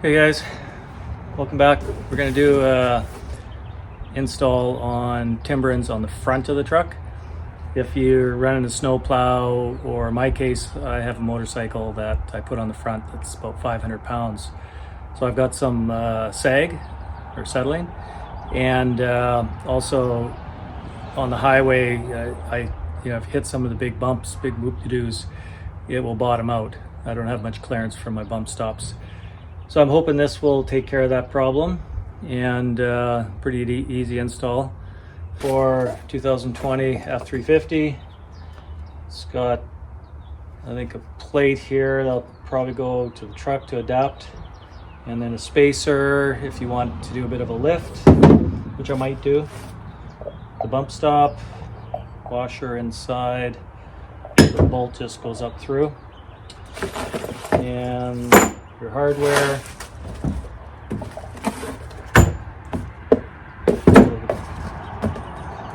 Hey guys, welcome back. We're going to do a install on Timbrens on the front of the truck. If you're running a snow plow, or in my case, I have a motorcycle that I put on the front that's about 500 pounds. So I've got some sag or settling, and also on the highway, I've hit some of the big bumps, big whoop-de-doos. It will bottom out. I don't have much clearance from my bump stops. So I'm hoping this will take care of that problem, and pretty easy install for 2020 F350. It's got, I think, a plate here that'll probably go to the truck to adapt, and then a spacer if you want to do a bit of a lift, which I might do. The bump stop, washer inside, the bolt just goes up through, and your hardware,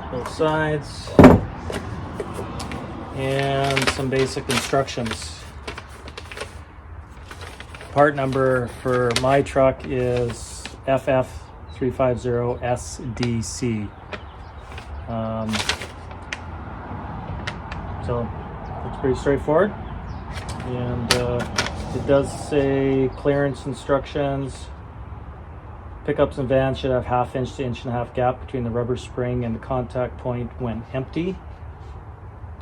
both sides, and some basic instructions. Part number for my truck is FF350 SDC. So it's pretty straightforward, and it does say clearance instructions. Pickups and vans should have 1/2 inch to 1.5 inch gap between the rubber spring and the contact point when empty.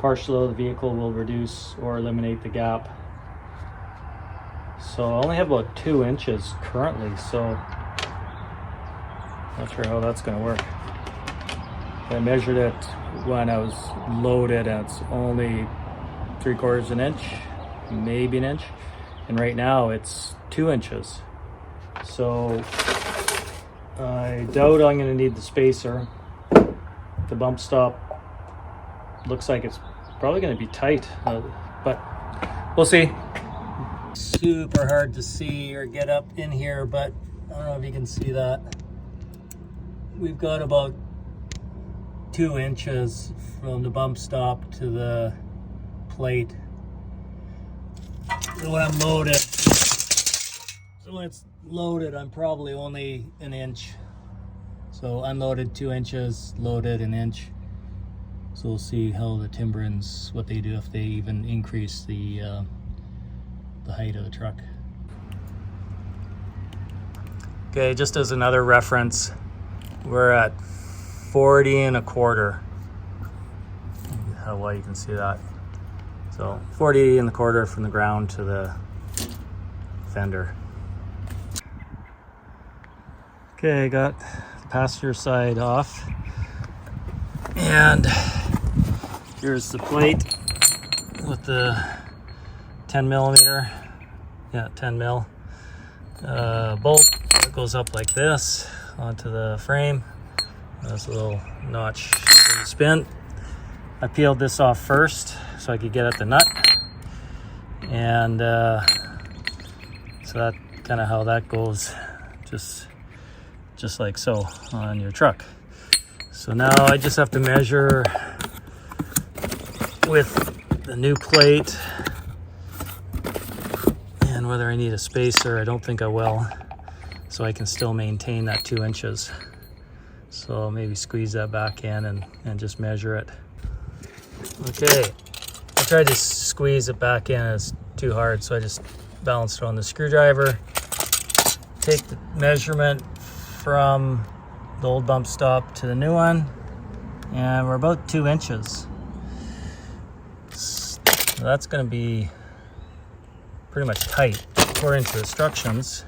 Partial load of the vehicle will reduce or eliminate the gap. So I only have about 2 inches currently, so not sure how that's going to work. I measured it when I was loaded, and it's only 3/4 inch, maybe an inch. And right now it's 2 inches. So I doubt I'm going to need the spacer. The bump stop looks like it's probably going to be tight, but we'll see. Super hard to see or get up in here, but I don't know if you can see that. We've got about 2 inches from the bump stop to the plate. So when I'm loaded, when it's loaded, I'm probably only an inch. So unloaded 2 inches, loaded an inch. So we'll see how the Timbrens, what they do, if they even increase the height of the truck. Okay, just as another reference, we're at 40 1/4. How well you can see that. So 40 1/4 from the ground to the fender. Okay, I got the passenger side off, and here's the plate with the 10 millimeter, 10 mil bolt that goes up like this onto the frame. There's a little notch for the spin. I peeled this off first so I could get at the nut, and so that kind of how that goes, just like so on your truck. So now I just have to measure with the new plate, and whether I need a spacer. I don't think I will, so I can still maintain that 2 inches. So maybe squeeze that back in and just measure it. Okay, I tried to squeeze it back in, it's too hard, so I just balanced it on the screwdriver. Take the measurement from the old bump stop to the new one, and we're about 2 inches. So that's going to be pretty much tight according to the instructions.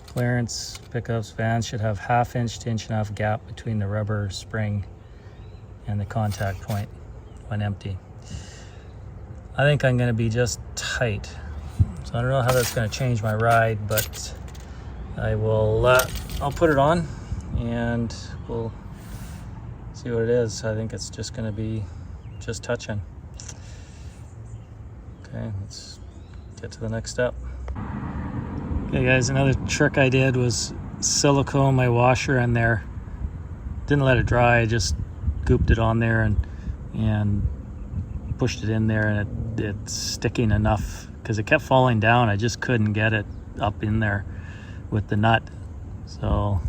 Clearance, pickups, vans should have 1/2 inch to 1.5 inch gap between the rubber spring and the contact point when empty. I think I'm going to be just tight. So I don't know how that's going to change my ride, but I will. I'll put it on, and we'll see what it is. I think it's just going to be just touching. Okay, let's get to the next step. Okay guys, another trick I did was silicone my washer in there. Didn't let it dry, I just gooped it on there and pushed it in there, and it's sticking enough because it kept falling down. I just couldn't get it up in there with the nut. So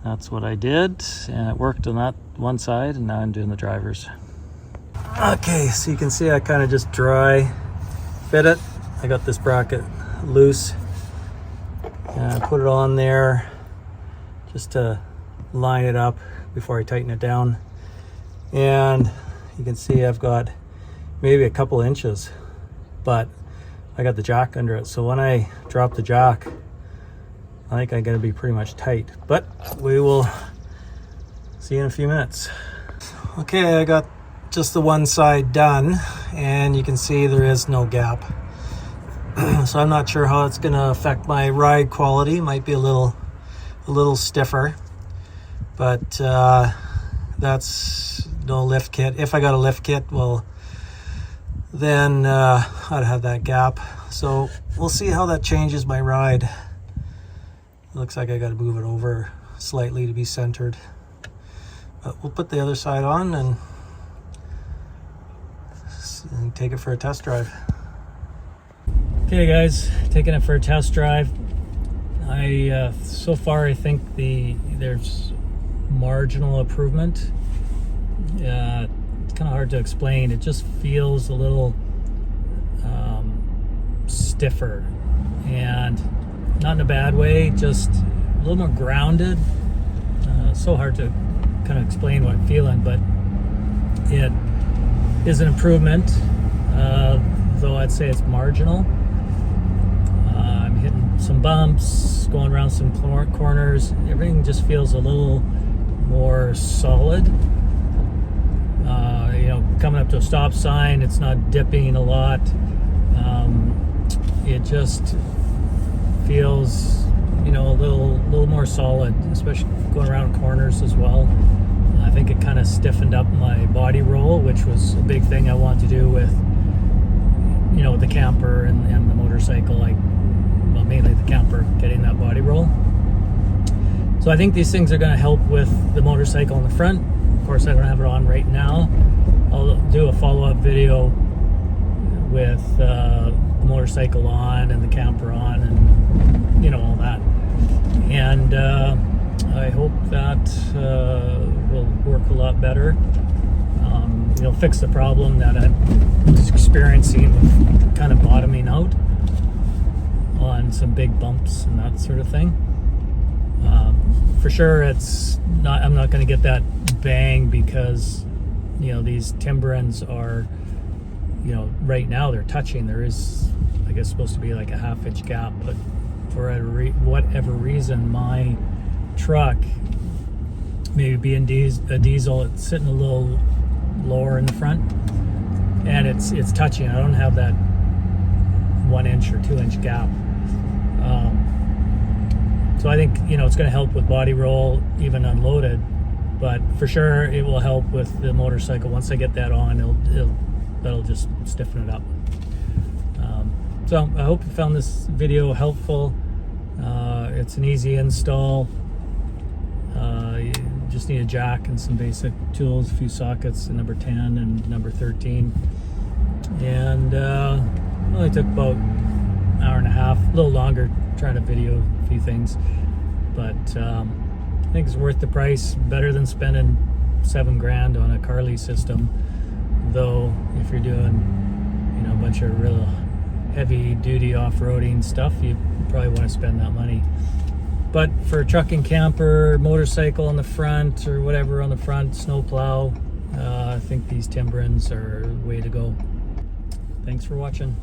that's what I did, and it worked on that one side, and now I'm doing the drivers. Okay, so you can see I kind of just dry fit it. I got this bracket loose, and I put it on there just to line it up before I tighten it down. And you can see I've got maybe a couple inches, but I got the jack under it. So when I drop the jack, I think I'm gonna be pretty much tight, but we will see in a few minutes. Okay, I got just the one side done, and you can see there is no gap. So I'm not sure how it's gonna affect my ride quality. Might be a little stiffer, but that's no lift kit. If I got a lift kit, well, then I'd have that gap. So we'll see how that changes my ride. It looks like I got to move it over slightly to be centered, but we'll put the other side on and take it for a test drive. Okay guys, taking it for a test drive. So far I think there's marginal improvement. It's kind of hard to explain. It just feels a little stiffer, and not in a bad way, just a little more grounded. So hard to kind of explain what I'm feeling, but it is an improvement, though I'd say it's marginal. I'm hitting some bumps, going around some corners. Everything just feels a little more solid. You know, coming up to a stop sign, it's not dipping a lot. It just feels, you know, a little more solid, especially going around corners as well. I think it kind of stiffened up my body roll, which was a big thing I wanted to do with, you know, the camper and the motorcycle. Well, mainly the camper, getting that body roll. So I think these things are going to help with the motorcycle in the front. Of course, I don't have it on right now. I'll do a follow-up video with the motorcycle on and the camper on, and you know, all that. And I hope that will work a lot better. You know, fix the problem that I'm experiencing with kind of bottoming out on some big bumps and that sort of thing. For sure, I'm not going to get that bang because, you know, these Timbrens are, you know, right now they're touching. There is, I guess, supposed to be like a half-inch gap, but for whatever reason, my truck, maybe being a diesel, it's sitting a little lower in the front, and it's touching. I don't have that 1 inch or 2 inch gap. So I think, you know, it's going to help with body roll, even unloaded, but for sure it will help with the motorcycle. Once I get that on, that'll just stiffen it up. So I hope you found this video helpful. It's an easy install. You just need a jack and some basic tools, a few sockets, number 10 and number 13. And it only took about an hour and a half, a little longer, trying to video a few things. But I think it's worth the price, better than spending $7,000 on a Carly system. Though if you're doing, you know, a bunch of real heavy duty off-roading stuff, you probably want to spend that money. But for a truck and camper, motorcycle on the front or whatever on the front, snowplow, I think these Timbrens are the way to go. Thanks for watching.